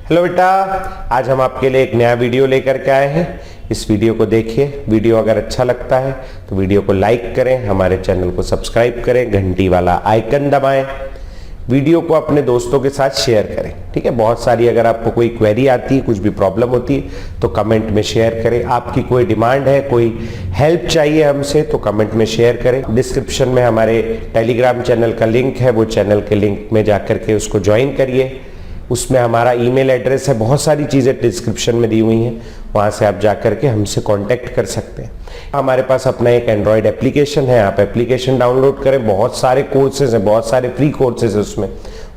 Hello बेटा, आज हम आपके लिए एक नया वीडियो लेकर के आए हैं। इस वीडियो को देखिए। वीडियो अगर अच्छा लगता है तो वीडियो को लाइक करें, हमारे चैनल को सब्सक्राइब करें, घंटी वाला आइकन दबाएं, वीडियो को अपने दोस्तों के साथ शेयर करें। ठीक है, बहुत सारी अगर आपको कोई क्वेरी आती है, कुछ भी प्रॉब्लम होती है तो कमेंट में शेयर करें। आपकी कोई डिमांड है, कोई हेल्प चाहिए हमसे तो कमेंट में शेयर करें। डिस्क्रिप्शन में हमारे टेलीग्राम चैनल का लिंक है, वो चैनल के लिंक में जाकर के उसको ज्वाइन करिए। उसमें हमारा ईमेल एड्रेस है, बहुत सारी चीज़ें डिस्क्रिप्शन में दी हुई हैं, वहाँ से आप जाकर के हमसे कांटेक्ट कर सकते हैं। हमारे पास अपना एक एंड्रॉयड एप्लीकेशन है, आप एप्लीकेशन डाउनलोड करें। बहुत सारे कोर्सेज हैं, बहुत सारे फ्री कोर्सेज हैं उसमें।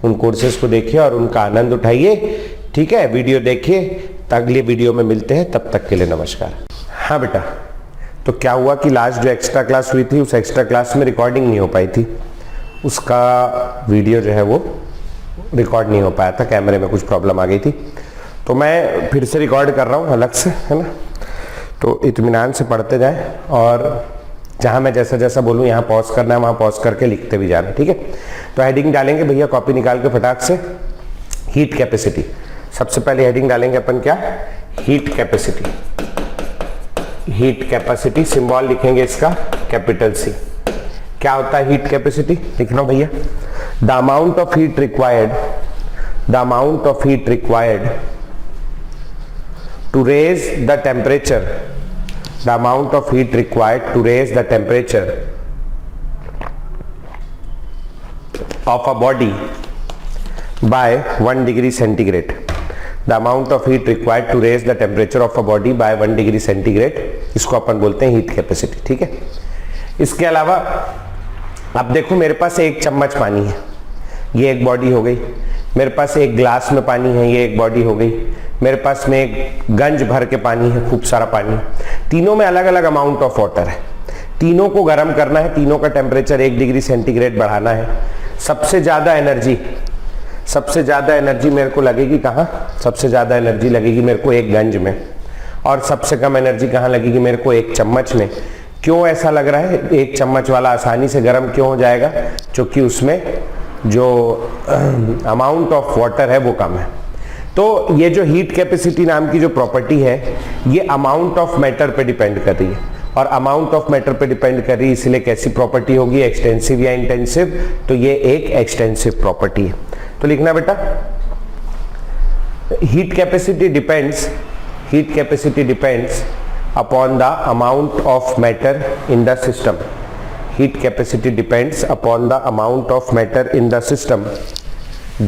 उन कोर्सेज को देखिए और उनका आनंद उठाइए। ठीक है, वीडियो देखिए। अगले वीडियो में मिलते हैं, तब तक के लिए नमस्कार। हाँ बेटा, तो क्या हुआ कि लास्ट जो एक्स्ट्रा क्लास हुई थी, उस एक्स्ट्रा क्लास में रिकॉर्डिंग नहीं हो पाई थी। उसका वीडियो जो है वो रिकॉर्ड नहीं हो पाया था, कैमरे में कुछ प्रॉब्लम आ गई थी, तो मैं फिर से रिकॉर्ड कर रहा हूँ अलग से, है ना। तो इत्मीनान से पढ़ते जाएं और जहाँ मैं जैसा जैसा बोलूँ यहाँ पॉज करना है, वहाँ पॉज करके लिखते भी जाना। ठीक है, तो हेडिंग डालेंगे भैया, कॉपी निकाल के फटाक से। हीट कैपेसिटी, सबसे पहले हेडिंग डालेंगे अपन क्या, heat capacity. Heat capacity symbol लिखेंगे इसका कैपिटल सी। क्या होता है हीट कैपेसिटी, लिखना भैया। The amount of heat required to raise the temperature, the amount of heat required to raise the temperature of a body by 1 degree centigrade. The amount of heat required to raise the temperature of a body by 1 degree centigrade, इसको अपन बोलते हैं heat capacity. ठीक है, इसके अलावा अब देखो, मेरे पास एक चम्मच पानी है, ये एक बॉडी हो गई। मेरे पास एक ग्लास में पानी है, ये एक बॉडी हो गई। मेरे पास में एक गंज भर के पानी है, खूब सारा पानी। तीनों में अलग अलग अमाउंट ऑफ वाटर है। तीनों को गर्म करना है, तीनों का टेम्परेचर 1 डिग्री सेंटीग्रेड बढ़ाना है। सबसे ज्यादा एनर्जी मेरे को लगेगी कहाँ, सबसे ज्यादा एनर्जी लगेगी मेरे को एक गंज में, और सबसे कम एनर्जी कहाँ लगेगी मेरे को, एक चम्मच में। क्यों ऐसा लग रहा है, एक चम्मच वाला आसानी से गर्म क्यों हो जाएगा, क्योंकि उसमें जो अमाउंट ऑफ वाटर है वो कम है। तो ये जो हीट कैपेसिटी नाम की जो प्रॉपर्टी है, ये अमाउंट ऑफ मैटर पे डिपेंड कर रही है, और अमाउंट ऑफ मैटर पे डिपेंड कर रही है, इसलिए कैसी प्रॉपर्टी होगी, एक्सटेंसिव या इंटेंसिव। तो ये एक एक्सटेंसिव प्रॉपर्टी है। तो लिखना बेटा, heat capacity depends upon the amount of matter in the system. Heat capacity depends upon the amount of matter in the system.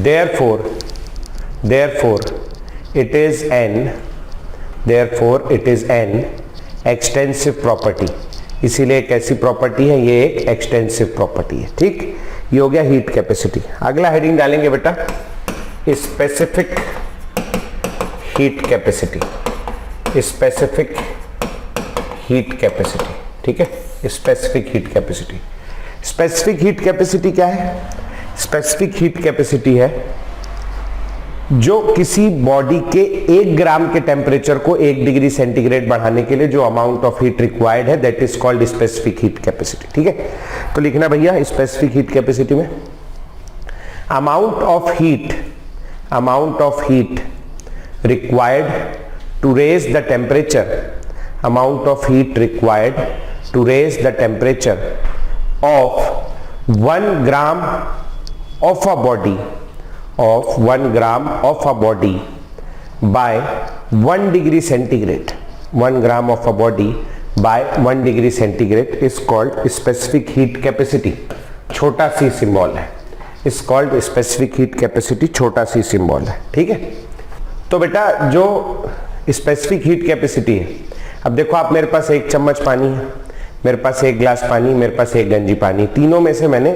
Therefore it is an extensive property. इसीलिए एक ऐसी प्रॉपर्टी है, ये एक एक्सटेंसिव प्रॉपर्टी है। ठीक, ये हो गया हीट कैपेसिटी। अगला हेडिंग डालेंगे बेटा, specific heat capacity. Specific heat capacity, ठीक है, specific heat capacity. Specific heat capacity क्या है, स्पेसिफिक हीट कैपेसिटी है जो किसी बॉडी के 1 ग्राम के टेम्परेचर को 1 डिग्री सेंटीग्रेड बढ़ाने के लिए जो अमाउंट ऑफ हीट रिक्वायर्ड है, that is called specific heat capacity. ठीक है, तो लिखना भैया, स्पेसिफिक हीट कैपेसिटी में amount of heat required to raise the temperature, amount of heat required to raise the temperature of 1 gram of a body by 1 degree centigrade. 1 gram of a body by 1 degree centigrade is called specific heat capacity. छोटा सी symbol है, is called specific heat capacity, छोटा सी symbol है। ठीक है, तो बेटा जो specific heat capacity है, अब देखो आप, मेरे पास एक चम्मच पानी है, मेरे पास एक गिलास पानी, मेरे पास एक गंजी पानी। तीनों में से मैंने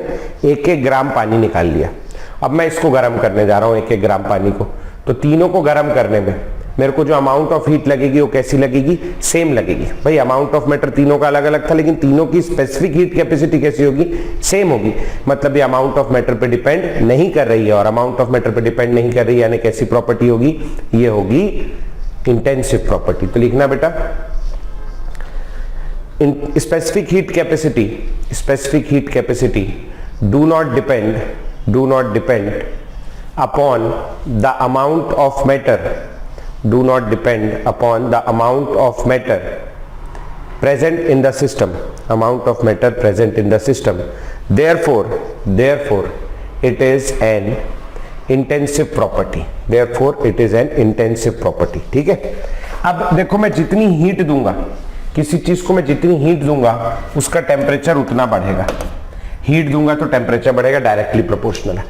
1-1 ग्राम पानी निकाल लिया। अब मैं इसको गर्म करने जा रहा हूँ, 1-1 ग्राम पानी को। तो तीनों को गर्म करने में मेरे को जो अमाउंट ऑफ हीट लगेगी वो कैसी लगेगी, सेम लगेगी। भाई अमाउंट ऑफ मैटर तीनों का अलग अलग था, लेकिन तीनों की स्पेसिफिक हीट कैपेसिटी कैसी होगी, सेम होगी। मतलब ये अमाउंट ऑफ मैटर पे डिपेंड नहीं कर रही है, और अमाउंट ऑफ मैटर पे डिपेंड नहीं कर रही है, यानी कैसी प्रॉपर्टी होगी, ये होगी इंटेंसिव प्रॉपर्टी। तो लिखना बेटा, specific heat capacity do not depend upon the amount of matter, do not depend upon the amount of matter present in the system, amount of matter present in the system. Therefore it is an intensive property. Therefore it is an intensive property. ठीक है, अब देखो मैं जितनी heat दूंगा, किसी चीज को मैं जितनी हीट दूंगा उसका टेम्परेचर उतना बढ़ेगा. हीट दूंगा तो टेम्परेचर बढ़ेगा, डायरेक्टली प्रोपोर्शनल है.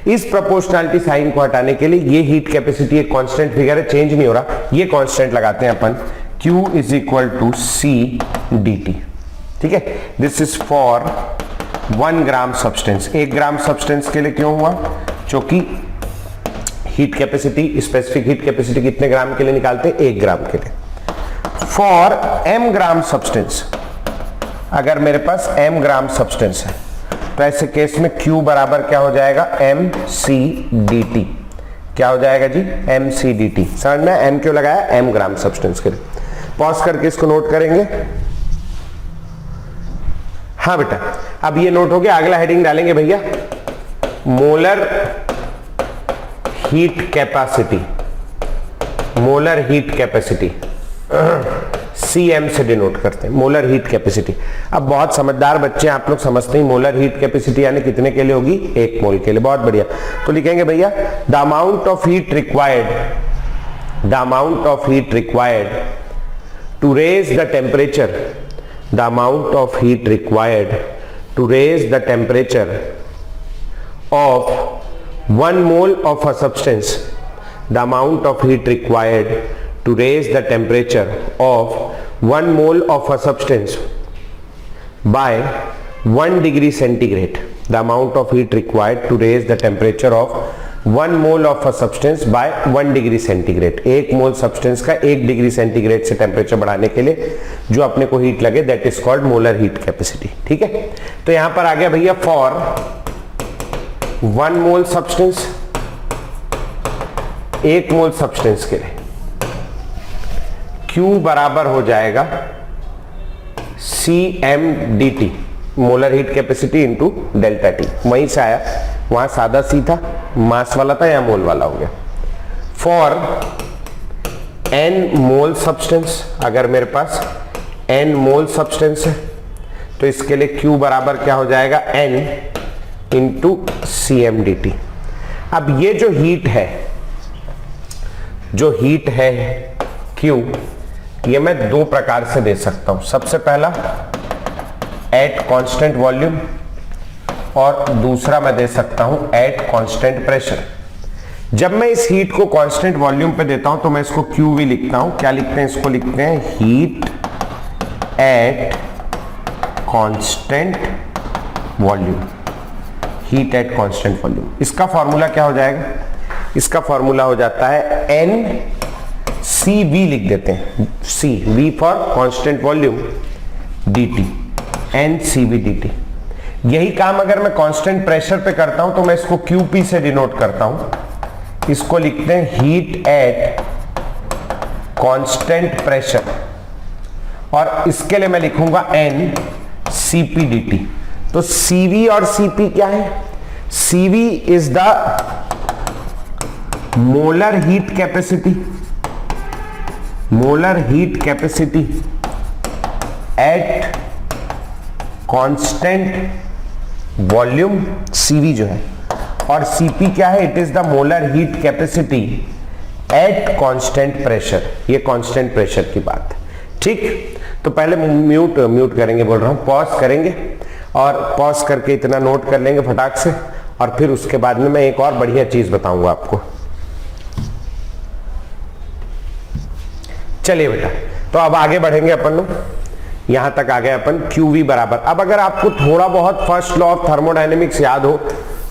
इस प्रोपोर्शनलिटी साइन को हटाने के लिए ये हीट कैपेसिटी एक कांस्टेंट फिगर है, चेंज नहीं हो रहा, ये कांस्टेंट लगाते हैं अपन, Q is equal to C dt. ठीक है, this is for 1 gram substance. 1 gram substance के लिए क्यों हुआ? क्योंकि heat capacity, specific heat capacity कितने ग्राम के लिए निकालते हैं? 1 ग्राम के लिए. फॉर m ग्राम सब्सटेंस, अगर मेरे पास m ग्राम सब्सटेंस है तो ऐसे केस में Q बराबर क्या हो जाएगा? mc dt. क्या हो जाएगा जी? mc dt. समझ में? m क्यों लगाया? m ग्राम सब्सटेंस के लिए. पॉज करके इसको नोट करेंगे. हाँ बेटा, अब ये नोट हो गया. अगला हेडिंग डालेंगे भैया, molar heat capacity. Molar heat capacity Cm से डिनोट करते हैं, मोलर हीट कैपेसिटी. अब बहुत समझदार बच्चे आप लोग समझते हैं मोलर हीट कैपेसिटी यानी कितने के लिए होगी? 1 मोल के लिए. बहुत बढ़िया. तो लिखेंगे भैया the amount of heat required, the amount of heat required to raise the temperature, the amount of heat required to raise the temperature of 1 mole of a substance, the amount of heat required to raise the temperature of 1 mole of a substance by 1 degree centigrade. The amount of heat required to raise the temperature of 1 mole of a substance by 1 degree centigrade. 1 mole substance का 1 degree centigrade से temperature बढ़ाने के लिए जो अपने को heat लगे, that is called molar heat capacity. ठीक है, तो यहां पर आ गया भैया for 1 mole substance, 1 mole substance के लिए Q बराबर हो जाएगा Cm dt, molar heat capacity into delta T. वहीं से आया, वहां सादा सी था, मास वाला था, या मोल वाला हो गया. फॉर n मोल सब्सटेंस, अगर मेरे पास n मोल सब्सटेंस है तो इसके लिए Q बराबर क्या हो जाएगा? n into Cm dt. अब ये जो हीट है, जो हीट है Q, ये मैं 2 प्रकार से दे सकता हूं. सबसे पहला एट कांस्टेंट वॉल्यूम और दूसरा मैं दे सकता हूं एट कांस्टेंट प्रेशर. जब मैं इस हीट को कांस्टेंट वॉल्यूम पे देता हूं तो मैं इसको QV लिखता हूं. क्या लिखते हैं? इसको लिखते हैं heat at constant volume. Heat at constant volume. इसका फॉर्मूला क्या हो जाएगा? इसका फॉर्मूला हो जाता है NCV लिख देते हैं. C, V for constant volume, dt, NCV dt. यही काम अगर मैं कांस्टेंट प्रेशर पे करता हूं तो मैं इसको QP से डिनोट करता हूं. इसको लिखते हैं हीट एट कांस्टेंट प्रेशर, और इसके लिए मैं लिखूंगा NCP dt. तो CV और CP क्या है? CV is the molar heat capacity, molar heat capacity at constant volume, CV जो है, और CP क्या है? It is the molar heat capacity eight constant pressure. ये कांस्टेंट प्रेशर की बात है. ठीक, तो पहले म्यूट करेंगे, बोल रहा हूं, पॉज करेंगे और पॉज करके इतना नोट कर लेंगे फटाक से, और फिर उसके बाद में मैं एक और बढ़िया चीज बताऊंगा आपको. चलिए बेटा, तो अब आगे बढ़ेंगे अपन लोग. यहां तक आ गए अपन QV बराबर. अब अगर आपको थोड़ा बहुत फर्स्ट लॉ ऑफ थर्मोडायनेमिक्स याद हो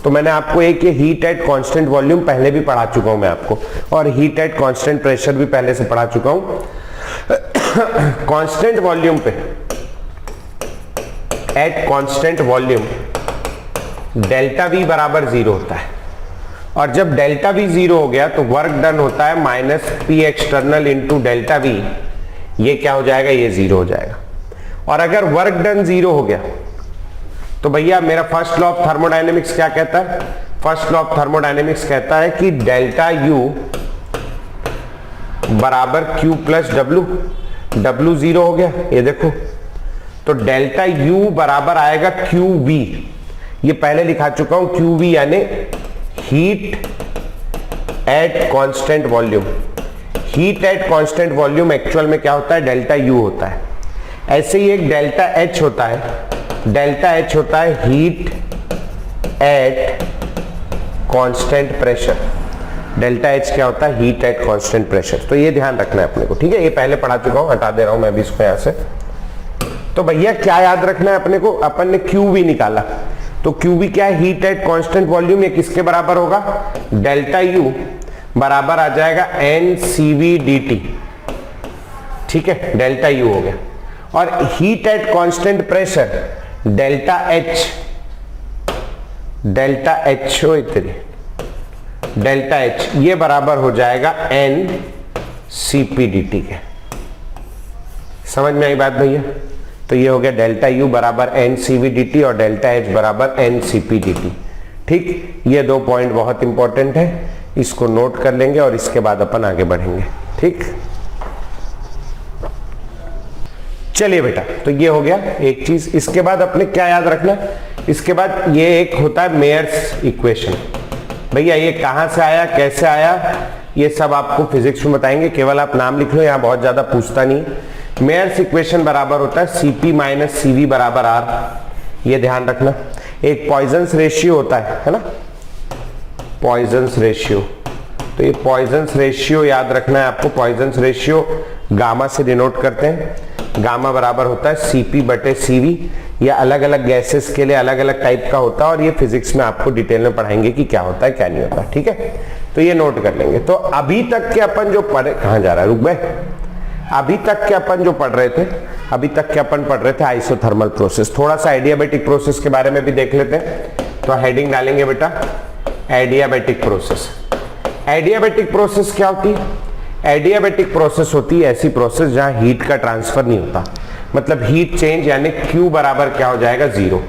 तो मैंने आपको एक ये हीट एट कांस्टेंट वॉल्यूम पहले भी पढ़ा चुका हूं मैं आपको, और हीट एट कांस्टेंट प्रेशर भी पहले से पढ़ा चुका हूं. कांस्टेंट वॉल्यूम पे, at constant volume delta V बराबर 0 होता है, और जब डेल्टा V 0 हो गया तो वर्क डन होता है minus P external into delta V. ये क्या हो जाएगा? ये 0 हो जाएगा. और अगर वर्क डन 0 हो गया तो भैया मेरा फर्स्ट लॉ ऑफ थर्मोडायनेमिक्स क्या कहता है? फर्स्ट लॉ ऑफ थर्मोडायनेमिक्स कहता है कि डेल्टा यू बराबर Q plus W, W zero हो गया ये देखो, तो डेल्टा यू बराबर आएगा क्यू वी, ये पहले लिखा चुका हूं, क्यू वी यानी heat at constant volume. Heat at constant volume actual में क्या होता है, डेल्टा यू होता है। ऐसे ही एक डेल्टा एच होता है, डेल्टा एच होता है heat at constant pressure. Delta H क्या होता है, हीट एट कांस्टेंट प्रेशर। तो ये ध्यान रखना है अपने को, ठीक है, ये पहले पढ़ा चुका हूं, हटा दे रहा हूं मैं भी इसको यहां से। तो भैया क्या याद रखना है अपने को, अपन ने क्यू वी निकाला, तो क्यू वी क्या है, हीट एट कांस्टेंट वॉल्यूम, ये किसके बराबर होगा, डेल्टा यू बराबर आ जाएगा N C V D T, ठीक है, डेल्टा यू हो गया। और heat at constant pressure delta H, delta H हो इतनी, डेल्टा एच ये बराबर हो जाएगा N C P D T के। समझ में आई बात भैया? तो ये हो गया डेल्टा यू बराबर N C V D T और डेल्टा एच बराबर N C P D T. ठीक, ये दो पॉइंट बहुत इंपॉर्टेंट है, इसको नोट कर लेंगे और इसके बाद अपन आगे बढ़ेंगे। ठीक, चलिए बेटा, तो ये हो गया एक चीज। इसके बाद अपने क्या याद रखना, इसके बाद ये एक होता है मेयर्स इक्वेशन। भैया ये कहां से आया, कैसे आया, ये सब आपको फिजिक्स में बताएंगे, केवल आप नाम लिख लो, यहां बहुत ज्यादा पूछता नहीं। मेयर्स इक्वेशन बराबर होता है सीपी माइनस सीवी बराबर आर, ये ध्यान रखना। एक पॉइजन्स रेशियो होता है ना, पॉइजन्स रेशियो, तो ये पॉइजन्स रेशियो याद रखना है आपको। पॉइजन्स रेशियो गामा से डिनोट करते हैं, गामा बराबर होता है सीपी बटे सीवी। ये अलग अलग गैसेस के लिए अलग अलग टाइप का होता है और ये फिजिक्स में आपको डिटेल में पढ़ाएंगे कि क्या होता है क्या नहीं होता, ठीक है, तो ये नोट कर लेंगे। तो अभी तक के अपन जो पढ़े, कहां जा रहा है, रुक गए, अभी तक के अपन जो पढ़ रहे थे, अभी तक के अपन पढ़ रहे थे आइसोथर्मल प्रोसेस। थोड़ा सा एडियाबैटिक प्रोसेस के बारे में भी देख लेते हैं, तो हेडिंग डालेंगे बेटा एडियाबैटिक प्रोसेस। एडियाबैटिक प्रोसेस क्या होती है, एडियाबैटिक प्रोसेस होती है ऐसी प्रोसेस जहां हीट का ट्रांसफर नहीं होता, मतलब हीट चेंज यानी Q बराबर क्या हो जाएगा, जीरो।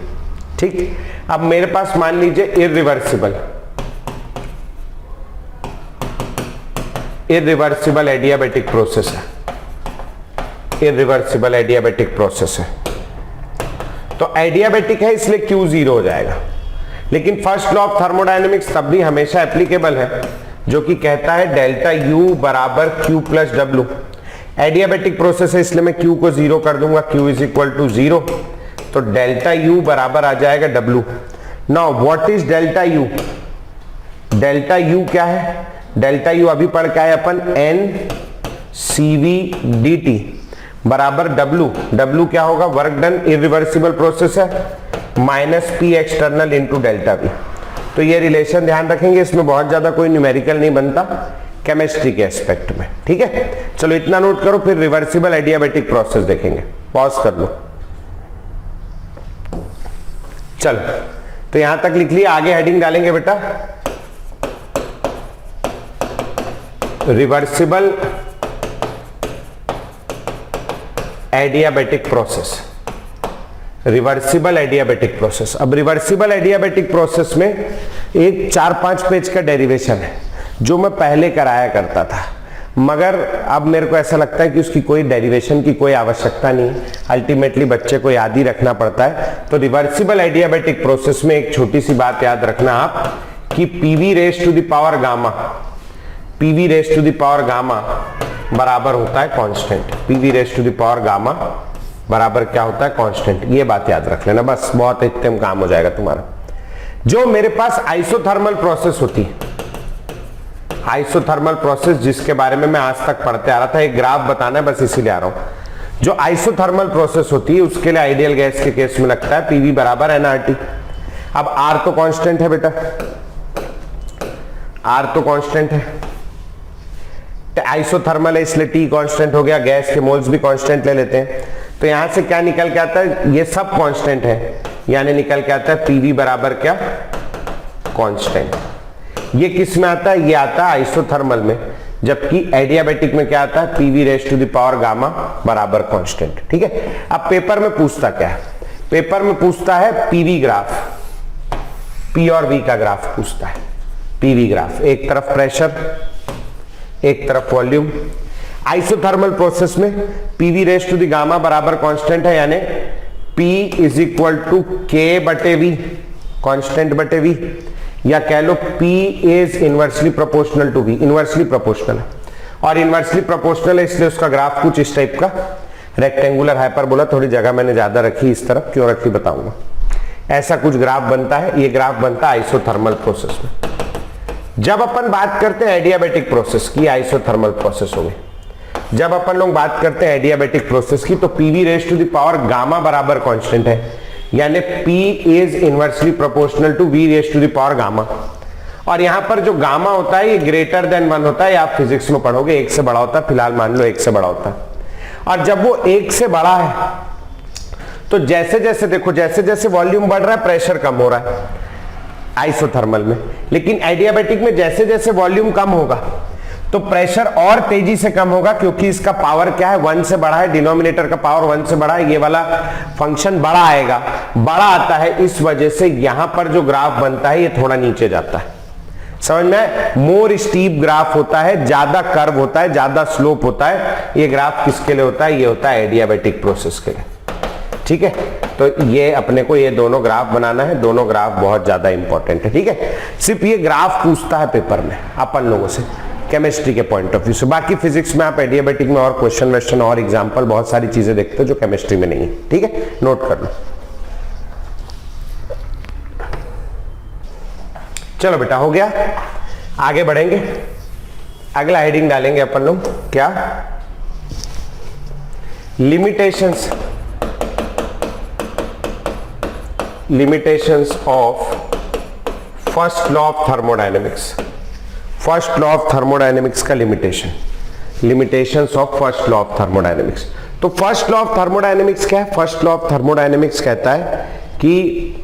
ठीक, अब मेरे पास मान लीजिए इरिवर्सिबल, इरिवर्सिबल एडियाबैटिक प्रोसेस है, इरिवर्सिबल एडियाबैटिक प्रोसेस है, तो एडियाबैटिक है इसलिए Q जीरो हो जाएगा। लेकिन फर्स्ट लॉ ऑफ थर्मोडायनेमिक्स तब भी हमेशा एप्लीकेबल है, जो कि कहता है डेल्टा U बराबर Q plus W. Adiabatic process है इसलिए मैं Q को जीरो कर दूंगा, Q is equal to zero, तो डेल्टा U बराबर आ जाएगा W। Now what is delta U, delta U क्या है, डेल्टा U अभी पढ़ के आए अपन N CV dt बराबर W। W क्या होगा, वर्क डन, इरिवर्सिबल प्रोसेस है, minus P external into delta V। तो ये रिलेशन ध्यान रखेंगे, इसमें बहुत ज्यादा कोई न्यूमेरिकल नहीं बनता केमिस्ट्री के एस्पेक्ट में, ठीक है। चलो इतना नोट करो, फिर रिवर्सिबल एडियाबैटिक प्रोसेस देखेंगे, पॉज कर लो। चलो तो यहां तक लिख लिया, आगे हेडिंग डालेंगे बेटा reversible adiabatic process, reversible adiabatic process. अब रिवर्सिबल एडियाबैटिक प्रोसेस में एक 4-5 पेज का डेरिवेशन है जो मैं पहले कराया करता था, मगर अब मेरे को ऐसा लगता है कि उसकी कोई डेरिवेशन की कोई आवश्यकता नहीं, अल्टीमेटली बच्चे को याद ही रखना पड़ता है। तो रिवर्सिबल एडियाबैटिक प्रोसेस में एक छोटी सी बात याद रखना आप कि PV raise to the power gamma, PV raise to the power gamma बराबर होता है constant, PV raise to the power gamma बराबर क्या होता है, कांस्टेंट। ये बात याद रख लेना बस, बहुत इतने में काम हो जाएगा तुम्हारा। जो मेरे पास आइसोथर्मल प्रोसेस होती है, आइसोथर्मल प्रोसेस जिसके बारे में मैं आज तक पढ़ते आ रहा था, एक ग्राफ बताना है बस इसीलिए आ रहा हूं। जो आइसोथर्मल प्रोसेस होती है उसके लिए आइडियल गैस के केस में लगता है पीवी बराबर एनआरटी। अब आर तो कांस्टेंट है बेटा, आर तो कांस्टेंट है, आइसोथर्मल है इसलिए टी कांस्टेंट हो गया, गैस के मोल्स भी कांस्टेंट ले लेते हैं। तो यहां से क्या निकल के आता है, ये सब कांस्टेंट है, यानी निकल के आता है पीवी बराबर क्या, कांस्टेंट। ये किस में आता है, ये आता है आइसोथर्मल में, जबकि एडियाबैटिक में क्या आता है, PV raise to the power gamma बराबर कांस्टेंट, ठीक है। अब पेपर में पूछता क्या है, पेपर में पूछता है पीवी ग्राफ, पी और वी का ग्राफ पूछता है, पीवी ग्राफ। एक तरफ प्रेशर, एक तरफ वॉल्यूम। आइसोथर्मल प्रोसेस में PV raise to the gamma बराबर कांस्टेंट है, यानी P इज इक्वल टू के बटे वी, कांस्टेंट बटे वी, या कह लो P is inversely proportional to V, inversely proportional है। और इनवर्सली प्रोपोर्शनल है इसलिए उसका ग्राफ कुछ इस टाइप का रेक्टेंगुलर हाइपरबोला, थोड़ी जगह मैंने ज्यादा रखी इस तरफ, क्यों रखी बताऊंगा। ऐसा कुछ ग्राफ बनता है, ये ग्राफ बनता है आइसोथर्मल प्रोसेस में। जब अपन बात करते हैं एडियाबेटिक प्रोसेस की, आइसोथर्मल प्रोसेस हो गई। जब अपन लोग बात करते हैं एडियाबेटिक प्रोसेस की, तो PV raise to the power gamma बराबर कांस्टेंट है, यानी P is inversely proportional to V raise to the power gamma. और यहां पर जो गामा होता है ये ग्रेटर देन 1 होता है, आप फिजिक्स में पढ़ोगे, 1 से बड़ा होता है, फिलहाल मान लो 1 से बड़ा होता है। और जब वो 1 से बड़ा है तो जैसे जैसे देखो, जैसे जैसे वॉल्यूम बढ़ रहा है प्रेशर कम हो रहा है आइसोथर्मल में, लेकिन एडियाबेटिक में जैसे जैसे वॉल्यूम कम होगा तो प्रेशर और तेजी से कम होगा, क्योंकि इसका पावर क्या है, 1 से बड़ा है, डिनोमिनेटर का पावर 1 से बड़ा है, ये वाला फंक्शन बड़ा आएगा, बड़ा आता है, इस वजह से यहां पर जो ग्राफ बनता है ये थोड़ा नीचे जाता है। समझ में? मोर स्टीप ग्राफ होता है, ज्यादा कर्व होता है, ज्यादा स्लोप होता है। ये ग्राफ किसके लिए होता है? ये होता है एडियाबेटिक प्रोसेस के लिए। ठीक है, तो ये अपने को ये दोनों ग्राफ बनाना है, दोनों ग्राफ बहुत ज्यादा इंपॉर्टेंट है। ठीक है, सिर्फ ये ग्राफ पूछता है पेपर में अपन लोगों से केमिस्ट्री के पॉइंट ऑफ व्यू से। बाकी फिजिक्स में आप एडियाबेटिक में और क्वेश्चन वेश्चन और एग्जांपल बहुत सारी चीजें देखते हो जो केमिस्ट्री में नहीं है। ठीक है, नोट कर लो। चलो बेटा, हो गया, आगे बढ़ेंगे। अगला हेडिंग डालेंगे अपन लोग, क्या? Limitations of first law of thermodynamics. First law of thermodynamics का limitations of first law of thermodynamics. तो फर्स्ट लॉ ऑफ थर्मोडायनेमिक्स क्या है? फर्स्ट लॉ ऑफ थर्मोडायनेमिक्स कहता है कि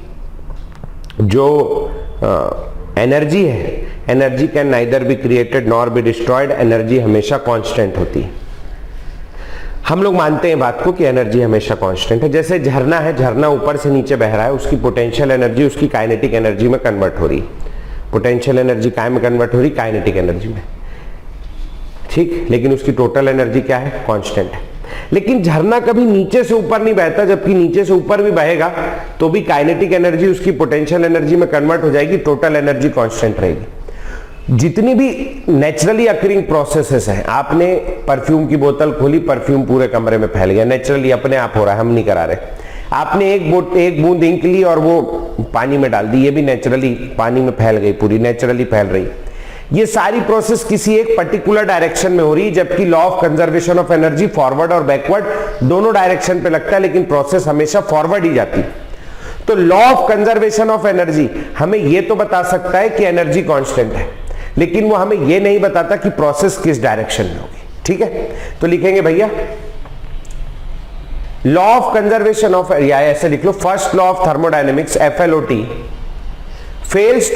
जो एनर्जी है, energy can neither be created nor be destroyed, energy हमेशा कांस्टेंट होती है। हम लोग मानते हैं बात को कि एनर्जी हमेशा कांस्टेंट है। जैसे झरना है, झरना ऊपर से नीचे बह रहा है, उसकी पोटेंशियल एनर्जी उसकी काइनेटिक एनर्जी में कन्वर्ट हो रही है। पोटेंशियल एनर्जी काय में कन्वर्ट हो रही? काइनेटिक एनर्जी में। ठीक, लेकिन उसकी टोटल एनर्जी क्या है? कांस्टेंट है। लेकिन झरना कभी नीचे से ऊपर नहीं बहता, जबकि नीचे से ऊपर भी बहेगा तो भी काइनेटिक एनर्जी उसकी पोटेंशियल एनर्जी में कन्वर्ट हो जाएगी, टोटल एनर्जी कांस्टेंट रहेगी। जितनी भी नेचुरली अकरिंग प्रोसेसेस हैं, आपने परफ्यूम की बोतल खोली, परफ्यूम पूरे कमरे में फैल गया, नेचुरली अपने आप हो रहा है, हम नहीं करा रहे। आपने एक बूंद इंक ली और वो पानी में डाल दी, ये भी नेचुरली पानी में फैल गई, पूरी नेचुरली फैल रही। ये सारी प्रोसेस किसी एक पर्टिकुलर डायरेक्शन में हो रही है, जबकि law of conservation of energy forward और बैकवर्ड दोनों डायरेक्शन पे लगता है, लेकिन प्रोसेस हमेशा फॉरवर्ड ही जाती है। तो law of conservation of energy हमें यह तो बता सकता है कि एनर्जी कांस्टेंट है, लेकिन वो हमें यह नहीं बताता कि प्रोसेस किस डायरेक्शन में होगी। ठीक है, तो लिखेंगे भैया लॉ ऑफ कंजर्वेशन ऑफ, या ऐसे लिख लो, first law of thermodynamics FLOT fails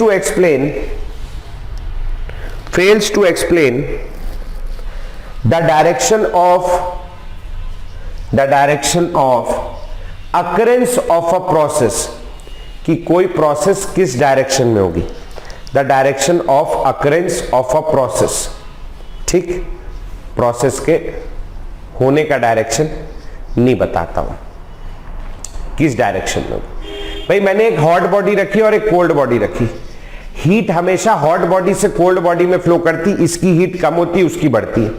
to explain the direction of occurrence of a process, कि कोई प्रोसेस किस डायरेक्शन में होगी। The direction of occurrence of a process, ठीक, प्रोसेस के होने का डायरेक्शन नहीं बताता हूं किस डायरेक्शन में होगी। भाई मैंने एक हॉट बॉडी रखी और एक कोल्ड बॉडी रखी, हीट हमेशा हॉट बॉडी से कोल्ड बॉडी में फ्लो करती, इसकी हीट कम होती, उसकी बढ़ती है।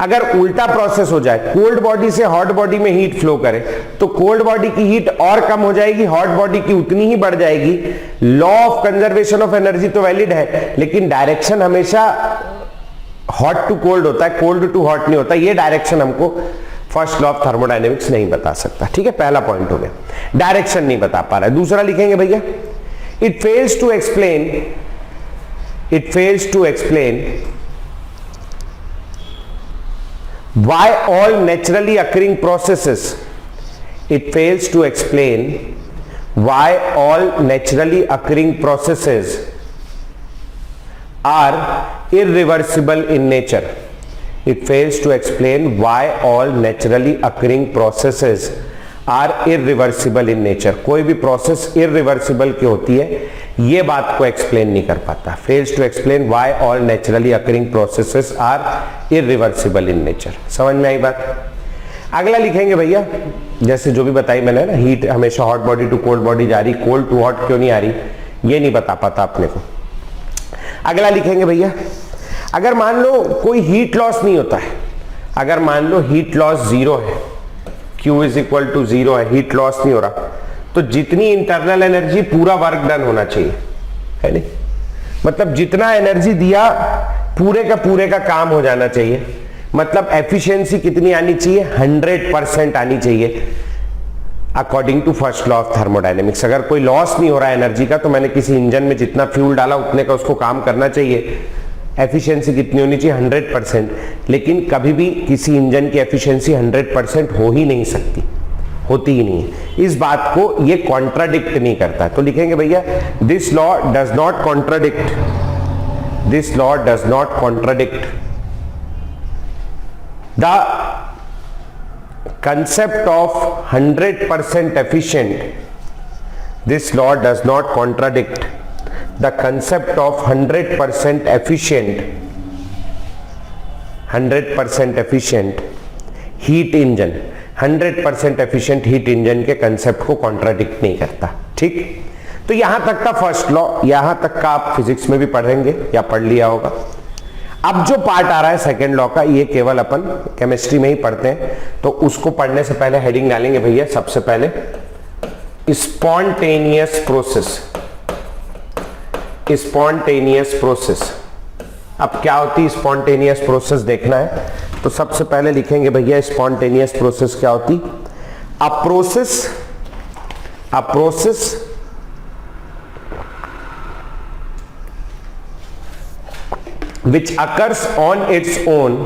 अगर उल्टा प्रोसेस हो जाए, कोल्ड बॉडी से हॉट बॉडी में हीट फ्लो करे, तो कोल्ड बॉडी की हीट और कम हो जाएगी, हॉट बॉडी की उतनी ही बढ़ जाएगी। Law of conservation of energy तो वैलिड है, लेकिन डायरेक्शन हमेशा हॉट टू कोल्ड होता है, कोल्ड टू हॉट नहीं होता। ये डायरेक्शन हमको फर्स्ट लॉ ऑफ थर्मोडायनेमिक्स नहीं बता सकता। ठीक है, पहला पॉइंट हो गया, डायरेक्शन नहीं बता पा रहा है। दूसरा लिखेंगे भैया, it fails to explain why all naturally occurring processes are irreversible in nature. It fails to explain why all naturally occurring processes are irreversible in nature. कोई भी प्रोसेस इरिवर्सिबल की होती है, ये बात को एक्सप्लेन नहीं कर पाता। Fails to explain why all naturally occurring processes are irreversible in nature. समझ में आई बात? अगला लिखेंगे भैया, जैसे जो भी बताई मैंने ना, हीट हमेशा hot body to cold body जा रही, कोल्ड टू हॉट क्यों नहीं आ रही, ये नहीं बता पाता अपने को। अगला लिखेंगे भैया, अगर मान लो कोई हीट लॉस नहीं होता है, अगर मान लो हीट लॉस 0 है, Q इज इक्वल टू 0 है, हीट लॉस नहीं हो रहा, तो जितनी इंटरनल एनर्जी पूरा वर्क डन होना चाहिए, है नहीं? मतलब जितना एनर्जी दिया पूरे का काम हो जाना चाहिए। मतलब एफिशिएंसी कितनी आनी चाहिए? 100% आनी चाहिए according to first law of thermodynamics. अगर कोई लॉस नहीं हो रहा है एनर्जी का, तो मैंने किसी इंजन में जितना फ्यूल डाला उतने का उसको काम करना चाहिए। एफिशिएंसी कितनी होनी चाहिए? 100%। लेकिन कभी भी किसी इंजन की एफिशिएंसी 100% हो ही नहीं सकती, होती ही नहीं है। इस बात को ये कॉन्ट्राडिक्ट नहीं करता। तो लिखेंगे भैया, this law does not contradict, this law does not contradict the concept of 100% efficient. This law does not contradict the concept of 100% efficient, 100% efficient heat engine, 100% efficient heat engine के कंसेप्ट को contradict नहीं करता। ठीक, तो यहां तक का first law, यहां तक का आप फिजिक्स में भी पढ़ेंगे या पढ़ लिया होगा। अब जो पार्ट आ रहा है सेकेंड लॉ का, ये केवल अपन केमिस्ट्री में ही पढ़ते हैं, तो उसको पढ़ने से पहले हेडिंग डालेंगे भैया सबसे पहले स्पॉन्टेनियस प्रोसेस। स्पॉन्टेनियस प्रोसेस, अब क्या होती है स्पॉन्टेनियस प्रोसेस देखना है, तो सबसे पहले लिखेंगे भैया स्पॉन्टेनियस प्रोसेस क्या होती? अ process which occurs on its own,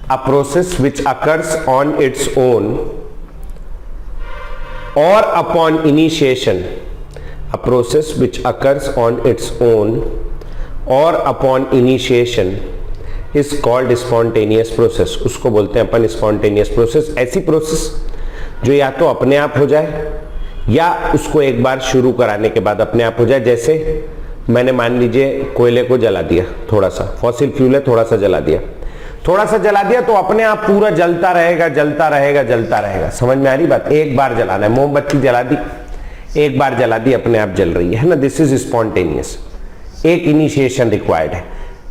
a process which occurs on its own or upon initiation, a process which occurs on its own or upon initiation is called spontaneous process। उसको बोलते हैं अपन spontaneous process। ऐसी process जो या तो अपने आप हो जाए या उसको एक बार शुरू कराने के बाद अपने आप हो जाए। जैसे मैंने मान लीजिए कोयले को जला दिया, थोड़ा सा फॉसिल फ्यूल है, थोड़ा सा जला दिया, थोड़ा सा जला दिया, तो अपने आप पूरा जलता रहेगा, जलता रहेगा, जलता रहेगा। समझ में आ रही बात? एक बार जलाना है, मोमबत्ती जला दी, एक बार जला दी, अपने आप जल रही है ना, दिस इज स्पॉन्टेनियस। एक इनिशिएशन रिक्वायर्ड है।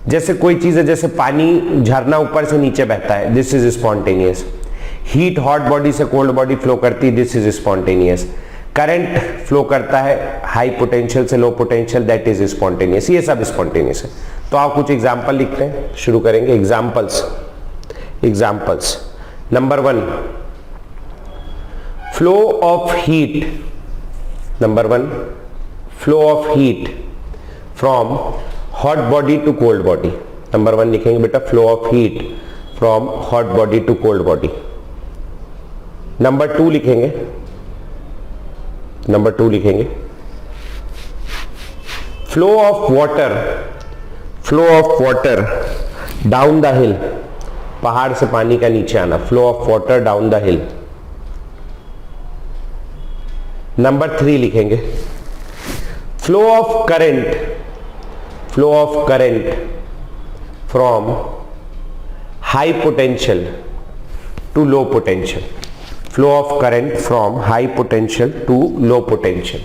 जैसे कोई चीज है, जैसे पानी झरना ऊपर से नीचे बहता है, this is spontaneous. Heat hot body से कोल्ड बॉडी फ्लो करती है, this is spontaneous. Current flow करता है हाई पोटेंशियल से low potential, that is spontaneous. ये सब स्पॉन्टेनियस है। तो आप कुछ एग्जांपल लिखते हैं, शुरू करेंगे। Examples number 1, flow of heat. Number 1, flow of heat from hot body to cold body. Number 1 लिखेंगे बेटा, flow of heat from hot body to cold body. Number 2 लिखेंगे, नंबर 2 लिखेंगे, flow of water down the hill. पहाड़ से पानी का नीचे आना, flow of water down the hill. Number 3 लिखेंगे, flow of current from high potential to low potential. Flow of current from high potential to low potential.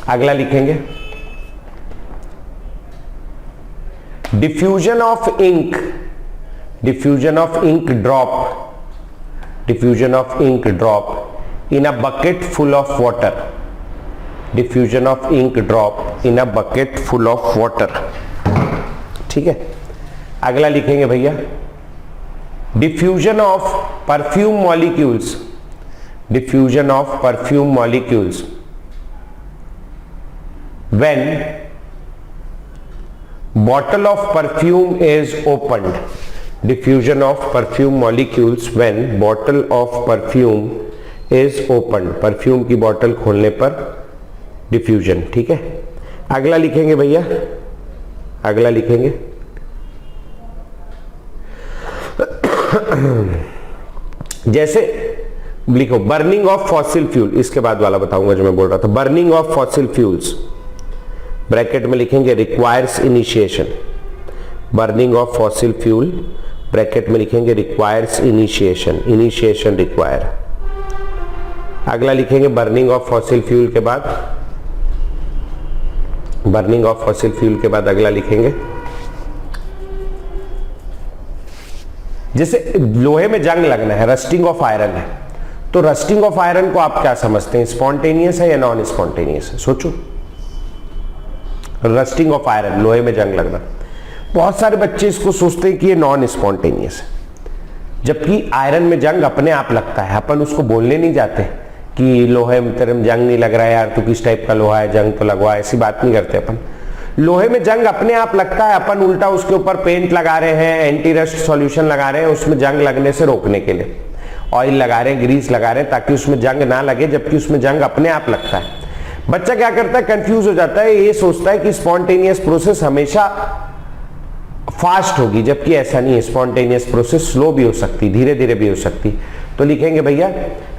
अगला लिखेंगे, diffusion of ink drop in a bucket full of water. Diffusion of ink drop in a bucket full of water. ठीक है, अगला लिखेंगे भैया, diffusion of perfume molecules when bottle of perfume is opened। diffusion of perfume molecules when bottle of perfume is opened। Perfume की बोतल खोलने पर diffusion. ठीक है, अगला लिखेंगे भैया, अगला लिखेंगे जैसे लिखो बर्निंग ऑफ फॉसिल फ्यूल, इसके बाद वाला बताऊंगा जो मैं बोल रहा था। Burning of fossil fuels bracket में लिखेंगे requires initiation. Burning of fossil fuel bracket में लिखेंगे रिक्वायर्स इनिशिएशन, इनिशिएशन रिक्वायर। अगला लिखेंगे बर्निंग ऑफ फॉसिल फ्यूल के बाद, बर्निंग ऑफ फॉसिल फ्यूल के बाद अगला लिखेंगे जैसे लोहे में जंग लगना है, रस्टिंग ऑफ आयरन है, तो रस्टिंग ऑफ आयरन को आप क्या समझते हैं, स्पॉन्टेनियस है या नॉन स्पॉन्टेनियस है? सोचो, रस्टिंग ऑफ आयरन, लोहे में जंग लगना। बहुत सारे बच्चे इसको सोचते हैं कि ये नॉन स्पॉन्टेनियस है, जबकि आयरन में जंग अपने आप लगता है। अपन उसको बोलने नहीं जाते कि लोहे में तेरे में जंग नहीं लग रहा है यार, तू किस टाइप का लोहा है, जंग तो लगवा, ऐसी बात नहीं करते अपन। लोहे में जंग अपने आप लगता है, अपन उल्टा उसके ऊपर पेंट लगा रहे हैं, एंटी रस्ट सॉल्यूशन लगा रहे हैं उसमें जंग लगने से रोकने के लिए, ऑयल लगा रहे हैं, ग्रीस लगा रहे हैं ताकि उसमें जंग ना लगे, जबकि उसमें जंग अपने आप लगता है। बच्चा क्या करता है, कंफ्यूज हो जाता है, ये सोचता है कि स्पॉन्टेनियस प्रोसेस हमेशा फास्ट होगी, जबकि ऐसा नहीं है। स्पॉन्टेनियस प्रोसेस स्लो भी हो सकती, धीरे धीरे भी हो सकती। तो लिखेंगे भैया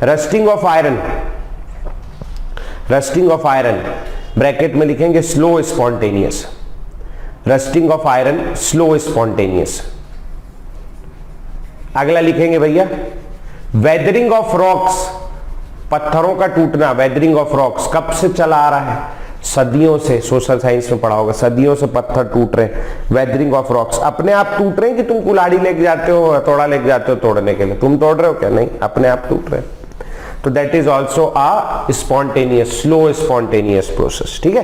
rusting of iron, rusting of iron bracket में लिखेंगे slow spontaneous, rusting of iron slow spontaneous. अगला लिखेंगे भैया वेदरिंग ऑफ रॉक्स, पत्थरों का टूटना। वेदरिंग ऑफ रॉक्स कब से चला आ रहा है, सदियों से, सोशल साइंस में पढ़ा होगा, सदियों से पत्थर टूट रहे हैं। वेदरिंग ऑफ रॉक्स अपने आप टूट रहे हैं कि तुम कुल्हाड़ी लेके जाते हो, हथौड़ा लेके जाते हो तोड़ने के लिए, तुम तोड़ रहे हो क्या? नहीं, अपने आप टूट रहे हैं। तो that is also a spontaneous, slow spontaneous process. ठीक है,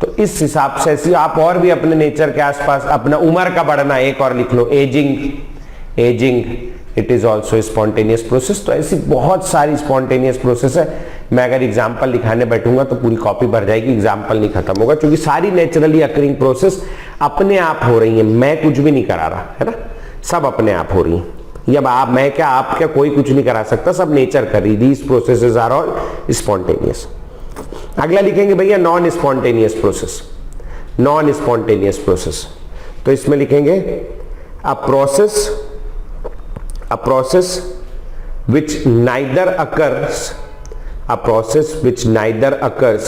तो इस हिसाब से ऐसी आप और भी अपने नेचर के आसपास, अपना उम्र का बढ़ना, एक और लिख लो ageing, ageing it is also spontaneous process. तो ऐसी बहुत सारी स्पॉन्टेनियस प्रोसेस है। मैं अगर एग्जाम्पल दिखाने बैठूंगा तो पूरी कॉपी भर जाएगी, एग्जाम्पल नहीं खत्म होगा, क्योंकि सारी नेचुरली अकरिंग प्रोसेस अपने आप हो रही है, मैं कुछ भी नहीं करा रहा है ना, सब अपने आप हो रही है। अब आप, मैं क्या, आप क्या, कोई कुछ नहीं करा सकता, सब नेचर कर रही। These processes are all spontaneous. अगला लिखेंगे भैया non spontaneous process, non spontaneous process. तो इसमें लिखेंगे a process which neither occurs, a process which neither occurs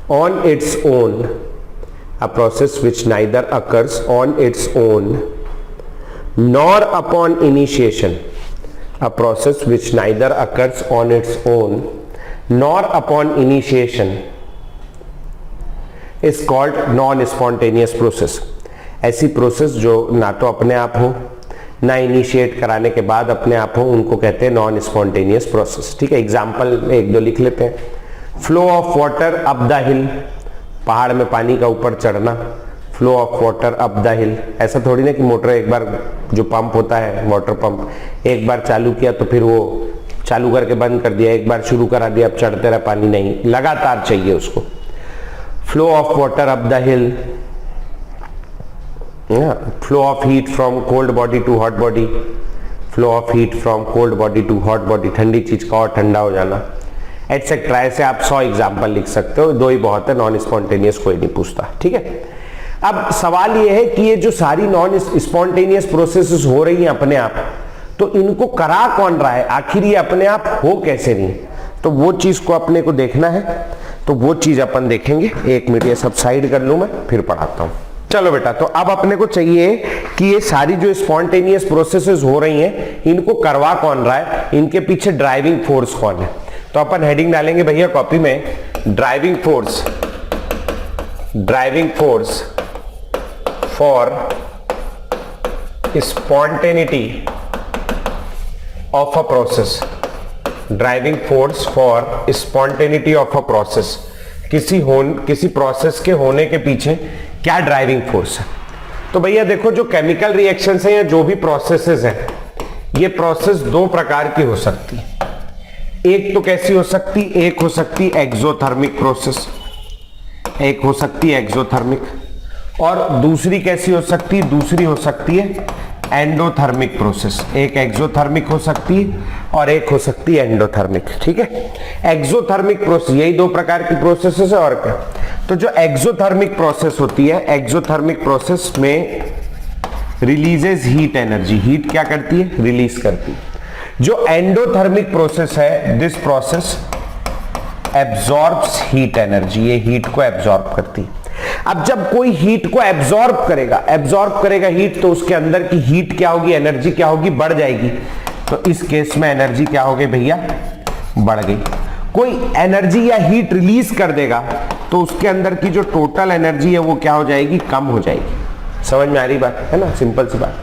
on its own, a process which neither occurs on its own nor upon initiation, a process which neither occurs on its own nor upon initiation is called non spontaneous process। ऐसी process जो ना तो अपने आप हो ना initiate कराने के बाद अपने आप हो, उनको कहते हैं नॉन स्पॉन्टेनियस प्रोसेस। ठीक है, एग्जाम्पल एक दो लिख लेते हैं। Flow of water up the hill, पहाड़ में पानी का ऊपर चढ़ना, flow of water up the हिल। ऐसा थोड़ी ना कि मोटर एक बार, जो पंप होता है वाटर पंप, एक बार चालू किया तो फिर वो चालू करके बंद कर दिया, एक बार शुरू करा दिया अब चढ़ते रहा पानी, नहीं, लगातार चाहिए उसको। Flow of water up the hill, flow of heat from cold body to hot body, flow of heat from cold body to hot body, ठंडी चीज का और ठंडा हो जाना, एटसेट्रा। ऐसे आप 100 एग्जाम्पल लिख सकते हो, दो ही बहुत है, नॉन स्पॉन्टेनियस कोई नहीं पूछता। ठीक है, अब सवाल ये है कि ये जो सारी नॉन स्पॉन्टेनियस प्रोसेसेस हो रही हैं अपने आप, तो इनको करा कौन रहा है, आखिर ये अपने आप हो कैसे रही, तो वो चीज को अपने को देखना है। तो वो चीज अपन देखेंगे। एक मिनट ये सब साइड कर लूं, मैं फिर पढ़ाता हूं। चलो बेटा, तो अब अपने को चाहिए कि ये सारी जो स्पॉन्टेनियस प्रोसेसेस हो रही हैं, इनको करवा कौन रहा है, इनके पीछे ड्राइविंग फोर्स कौन है। तो अपन हेडिंग डालेंगे भैया कॉपी में, driving force, driving force for spontaneity of a process, driving force for spontaneity of a process. किसी प्रोसेस के होने के पीछे क्या ड्राइविंग फोर्स है। तो भैया देखो, जो केमिकल रिएक्शंस हैं या जो भी प्रोसेसेस हैं, ये प्रोसेस दो प्रकार की हो सकती है। एक तो कैसी हो सकती, एक हो सकती एक्सोथर्मिक प्रोसेस, एक हो सकती है एक्सोथर्मिक, और दूसरी कैसी हो सकती, दूसरी हो सकती है एंडोथर्मिक प्रोसेस। एक एक्सोथर्मिक हो सकती है और एक हो सकती है एंडोथर्मिक। ठीक है, एक्सोथर्मिक प्रोसेस, यही दो प्रकार की प्रोसेसेस है और क्या। तो जो एक्सोथर्मिक प्रोसेस होती है, एक्सोथर्मिक प्रोसेस में रिलीजेस हीट एनर्जी, हीट क्या करती है, रिलीज करती है। जो एंडोथर्मिक प्रोसेस है, this process absorbs heat energy, ये हीट को एब्जॉर्ब करती है। अब जब कोई हीट को एब्जॉर्ब करेगा हीट, तो उसके अंदर की हीट क्या होगी, एनर्जी क्या होगी, बढ़ जाएगी। तो इस केस में एनर्जी क्या हो गई भैया, बढ़ गई। कोई एनर्जी या हीट रिलीज कर देगा तो उसके अंदर की जो टोटल एनर्जी है वो क्या हो जाएगी, कम हो जाएगी। समझ में आ रही बात है ना, सिंपल सी बात।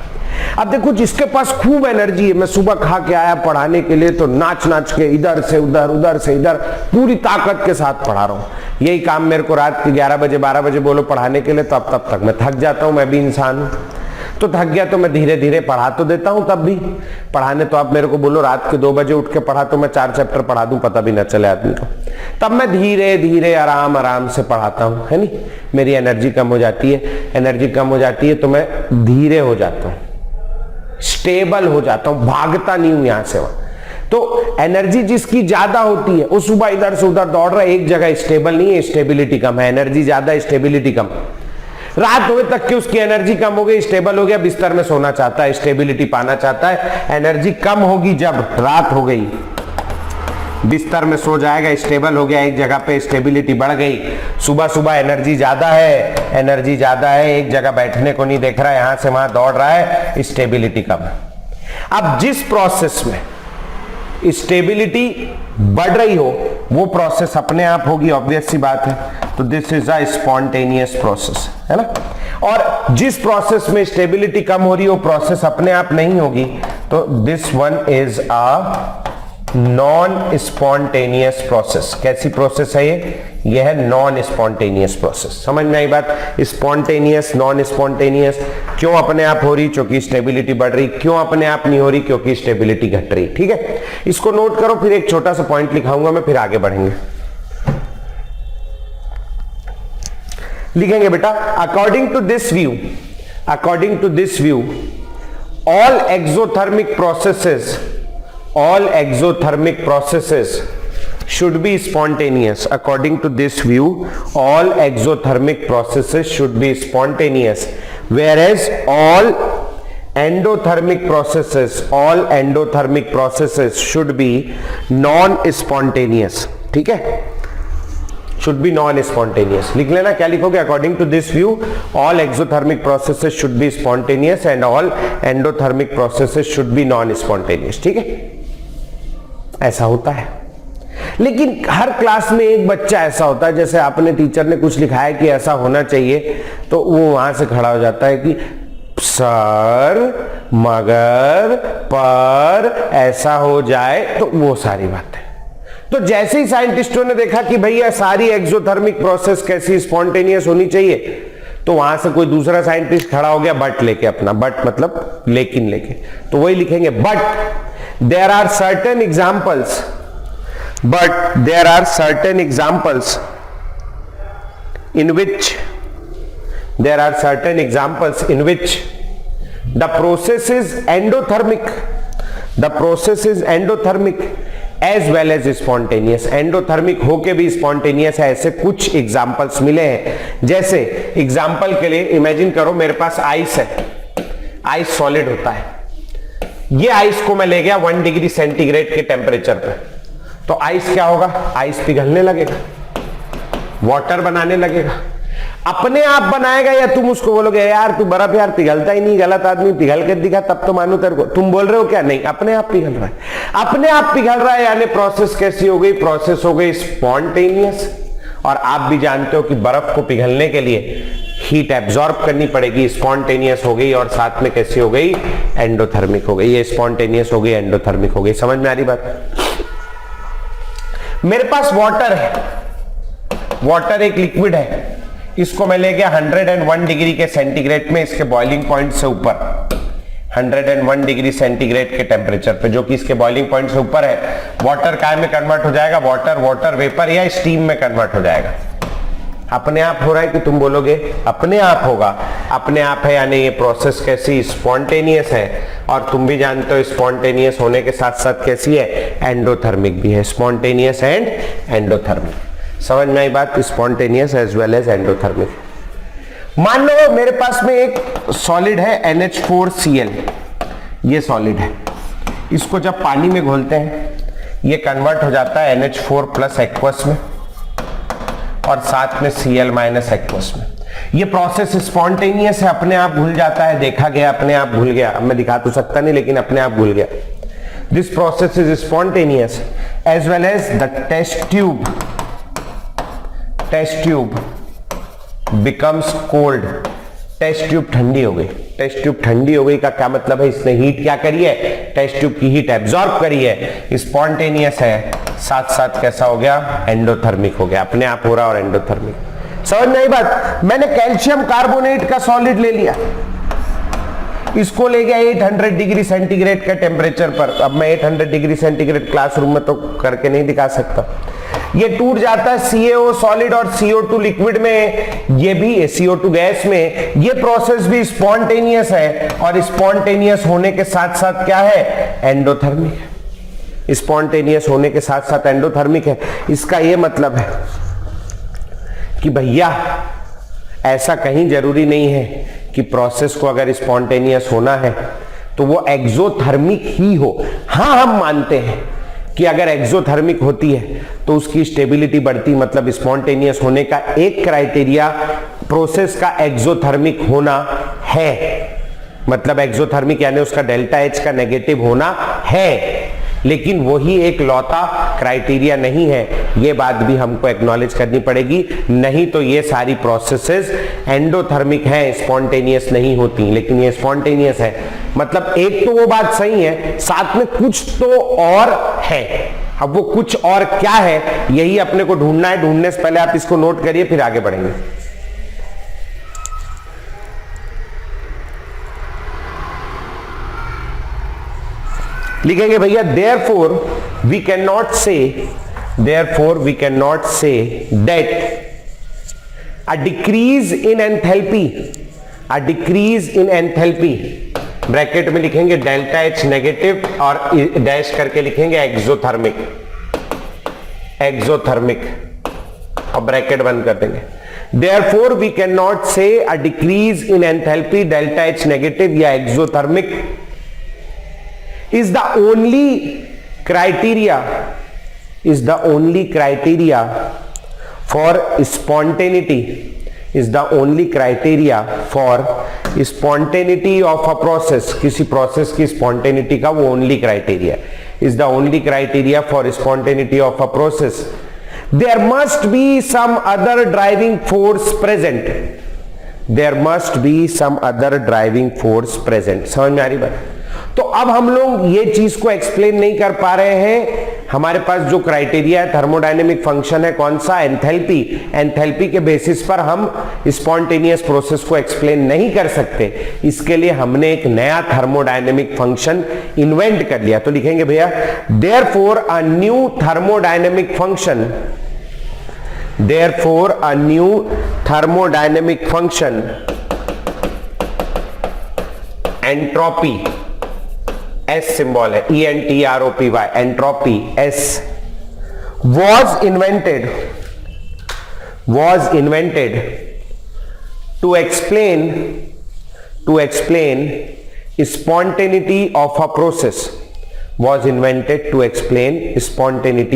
अब देखो जिसके पास खूब एनर्जी है, मैं सुबह खा के आया पढ़ाने के लिए तो नाच नाच के इधर से उधर, उधर से इधर, पूरी ताकत के साथ पढ़ा रहा हूं। यही काम मेरे को रात के 11 बजे 12 बजे बोलो पढ़ाने के लिए, तो अब तब तक मैं थक जाता हूं, मैं भी इंसान हूं। तो थक गया तो मैं धीरे धीरे पढ़ा तो देता हूं, तब भी पढ़ाने तो आप मेरे को बोलो रात के 2 बजे उठ के पढ़ा तो मैं 4 चैप्टर पढ़ा दूं, पता भी ना चले आदमी को। तब मैं धीरे धीरे आराम आराम से पढ़ाता हूं, है नहीं। मेरी एनर्जी कम हो जाती है, एनर्जी कम हो जाती है तो मैं धीरे हो जाता हूं, स्टेबल हो जाता हूं, भागता नहीं हूं यहां से वहां। तो एनर्जी जिसकी ज्यादा होती है वो सुबह इधर से उधर दौड़ रहा है, एक जगह स्टेबल नहीं है, स्टेबिलिटी कम है। एनर्जी ज्यादा, स्टेबिलिटी कम। रात होने तक की उसकी एनर्जी कम हो गई, स्टेबल हो गया, बिस्तर में सोना चाहता है, स्टेबिलिटी पाना चाहता है। एनर्जी कम होगी जब रात हो गई, बिस्तर में सो जाएगा, स्टेबल हो गया एक जगह पे, स्टेबिलिटी बढ़ गई। सुबह सुबह एनर्जी ज्यादा है, एक जगह बैठने को नहीं देख रहा है, यहां से वहां दौड़ रहा है, स्टेबिलिटी कम है। अब जिस प्रोसेस में स्टेबिलिटी बढ़ रही हो वो प्रोसेस अपने आप होगी, ऑब्वियस सी बात है। तो this is a spontaneous process, है ना। और जिस प्रोसेस में स्टेबिलिटी कम हो रही हो प्रोसेस अपने आप नहीं होगी, तो this one is a non spontaneous process. कैसी प्रोसेस है ये? यह है नॉन स्पॉन्टेनियस प्रोसेस। समझ में आई बात? Spontaneous, non spontaneous. क्यों अपने आप हो रही? क्योंकि स्टेबिलिटी बढ़ रही। क्यों अपने आप नहीं हो रही? क्योंकि स्टेबिलिटी घट रही। ठीक है, इसको नोट करो, फिर एक छोटा सा पॉइंट लिखाऊंगा मैं, फिर आगे बढ़ेंगे। लिखेंगे बेटा, according to this view all exothermic processes should be spontaneous. According to this view, all exothermic processes should be spontaneous, whereas all endothermic processes should be non-spontaneous. ठीक है, should be non-spontaneous. लिख लेना, क्या लिखोगे? According to this view, all exothermic processes should be spontaneous and all endothermic processes should be non-spontaneous. ठीक है, ऐसा होता है। लेकिन हर क्लास में एक बच्चा ऐसा होता है, जैसे आपने टीचर ने कुछ लिखा है कि ऐसा होना चाहिए, तो वो वहां से खड़ा हो जाता है कि सर मगर पर ऐसा हो जाए, तो वो सारी बात है। तो जैसे ही साइंटिस्टों ने देखा कि भैया सारी एक्सोथर्मिक प्रोसेस कैसी स्पॉन्टेनियस होनी चाहिए, तो वहां से कोई दूसरा साइंटिस्ट खड़ा हो गया बट लेके, अपना बट मतलब लेकिन लेके, तो वही लिखेंगे, but there are certain examples in which the process is endothermic as well as spontaneous. Endothermic होके भी स्पॉन्टेनियस है, ऐसे कुछ एग्जांपल्स मिले हैं। जैसे एग्जांपल के लिए इमेजिन करो मेरे पास आइस है, आइस सॉलिड होता है। ये आइस को मैं ले गया 1 डिग्री सेंटीग्रेड के टेम्परेचर पे, तो आइस क्या होगा? आइस पिघलने लगेगा, वाटर बनाने लगेगा। अपने आप बनाएगा या तुम उसको बोलोगे यार तू बर्फ यार पिघलता ही नहीं, गलत आदमी, पिघल कर दिखा तब तो मानू तेरे को। तुम बोल रहे हो क्या? नहीं, अपने आप पिघल रहा है। अपने आप पिघल रहा है यानी प्रोसेस कैसी हो गई? प्रोसेस हो गई स्पॉन्टेनियस। और आप भी जानते हो कि बर्फ को पिघलने के लिए हीट एब्जॉर्ब करनी पड़ेगी, स्पॉन्टेनियस हो गई। और साथ में कैसी हो गई? एंडोथर्मिक हो गई। ये स्पॉन्टेनियस हो गई, एंडोथर्मिक हो गई। समझ में आ रही बात? मेरे पास वाटर है, वाटर एक लिक्विड है, इसको मैं ले गया 101 डिग्री के सेंटीग्रेड में, इसके बॉइलिंग पॉइंट से ऊपर 101 डिग्री सेंटीग्रेड के टेम्परेचर पे, जो कि इसके बॉइलिंग पॉइंट से ऊपर है। वाटर काय में कन्वर्ट हो जाएगा? वाटर वेपर या स्टीम में कन्वर्ट हो जाएगा। अपने आप हो रहा है कि तुम बोलोगे अपने आप होगा? अपने आप है यानी ये प्रोसेस कैसी? स्पॉन्टेनियस है। और तुम भी जानते हो स्पॉन्टेनियस होने के साथ साथ कैसी है? एंडोथर्मिक भी है। Spontaneous and endothermic. समझ में आई बात? Spontaneous as well as endothermic. मान लो मेरे पास में एक सॉलिड है NH4Cl, ये सॉलिड है। इसको जब पानी में घोलते हैं ये कन्वर्ट हो जाता है NH4 प्लस एक्वस में और साथ में Cl- एक्वस में। ये प्रोसेस स्पॉन्टेनियस है, अपने आप घुल जाता है, देखा गया अपने आप घुल गया। अब मैं दिखा तो सकता नहीं लेकिन अपने आप घुल गया। This process is spontaneous as well as the test tube becomes cold. Test tube ठंडी हो गई। टेस्ट ट्यूब ठंडी हो गई का क्या मतलब है, इसने हीट क्या करी है, टेस्ट ट्यूब की हीट एब्जॉर्ब करी है, स्पॉन्टेनियस है, साथ साथ कैसा हो गया, एंडोथर्मिक हो गया, अपने आप हो रहा और एंडोथर्मिक। समझ नहीं बात। मैंने कैल्शियम कार्बोनेट का सॉलिड ले लिया, इसको ले गया 800 डिग्री सेंटीग्रेड का टेम्परेचर पर। अब मैं 800 डिग्री सेंटीग्रेड क्लासरूम में तो करके नहीं दिखा सकता। ये टूट जाता है CaO सॉलिड और CO2 लिक्विड में, ये भी CO2 गैस में। ये प्रोसेस भी स्पॉन्टेनियस है और स्पॉन्टेनियस होने के साथ साथ क्या है, एंडोथर्मिक है। स्पॉन्टेनियस होने के साथ साथ एंडोथर्मिक है। इसका ये मतलब है कि भैया ऐसा कहीं जरूरी नहीं है कि प्रोसेस को अगर स्पॉन्टेनियस होना है तो वो एक्सोथर्मिक ही हो। हाँ, हम मानते हैं कि अगर एक्सोथर्मिक होती है तो उसकी स्टेबिलिटी बढ़ती, मतलब स्पॉन्टेनियस होने का एक क्राइटेरिया प्रोसेस का एक्सोथर्मिक होना है, मतलब एक्सोथर्मिक यानी उसका डेल्टा H का नेगेटिव होना है, लेकिन वही एक लौता क्राइटेरिया नहीं है। ये बात भी हमको एक्नॉलेज करनी पड़ेगी, नहीं तो ये सारी प्रोसेसेस एंडोथर्मिक हैं, स्पॉन्टेनियस नहीं होती। लेकिन ये स्पॉन्टेनियस है, मतलब एक तो वो बात सही है, साथ में कुछ तो और है। अब वो कुछ और क्या है, यही अपने को ढूंढना है। ढूंढने से पहले आप इसको नोट करिए, फिर आगे बढ़ेंगे। लिखेंगे भैया therefore we cannot say that a decrease in enthalpy bracket में लिखेंगे डेल्टा H नेगेटिव और डैश करके लिखेंगे एक्सोथर्मिक और ब्रैकेट बंद कर देंगे। therefore we cannot say a decrease in enthalpy delta H negative या exothermic is the only criteria for spontaneity of a process। किसी प्रोसेस की स्पॉन्टेनिटी का वो only criteria is the only criteria for spontaneity of a process। there must be some other driving force present। समझ में आ रही बात। तो अब हम लोग ये चीज को एक्सप्लेन नहीं कर पा रहे हैं। हमारे पास जो क्राइटेरिया है, थर्मोडायनेमिक फंक्शन है, कौन सा, एंथैल्पी के बेसिस पर हम स्पॉन्टेनियस प्रोसेस को एक्सप्लेन नहीं कर सकते। इसके लिए हमने एक नया थर्मोडायनेमिक फंक्शन इन्वेंट कर लिया। तो लिखेंगे भैया therefore a new thermodynamic function entropy, S symbol है, ENTROPY, entropy S was invented to explain spontaneity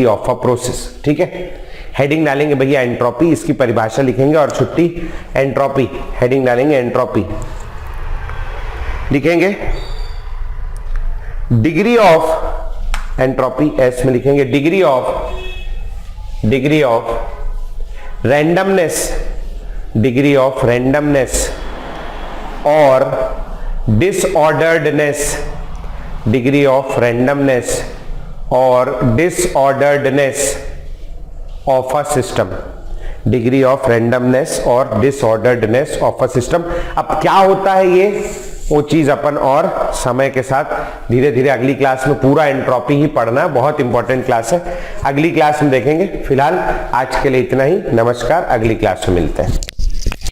of a process। ठीक है, हेडिंग डालेंगे भैया एंट्रोपी, इसकी परिभाषा लिखेंगे और छुट्टी एंट्रोपी, हेडिंग डालेंगे एंट्रोपी, लिखेंगे डिग्री ऑफ एंट्रोपी S में लिखेंगे डिग्री ऑफ रैंडमनेस और disorderedness of a system. Degree of randomness और डिसऑर्डर्डनेस ऑफ अ सिस्टम। अब क्या होता है ये, वो चीज अपन और समय के साथ धीरे धीरे अगली क्लास में, पूरा एंट्रोपी ही पढ़ना है, बहुत इंपॉर्टेंट क्लास है, अगली क्लास में देखेंगे। फिलहाल आज के लिए इतना ही, नमस्कार, अगली क्लास में मिलते हैं।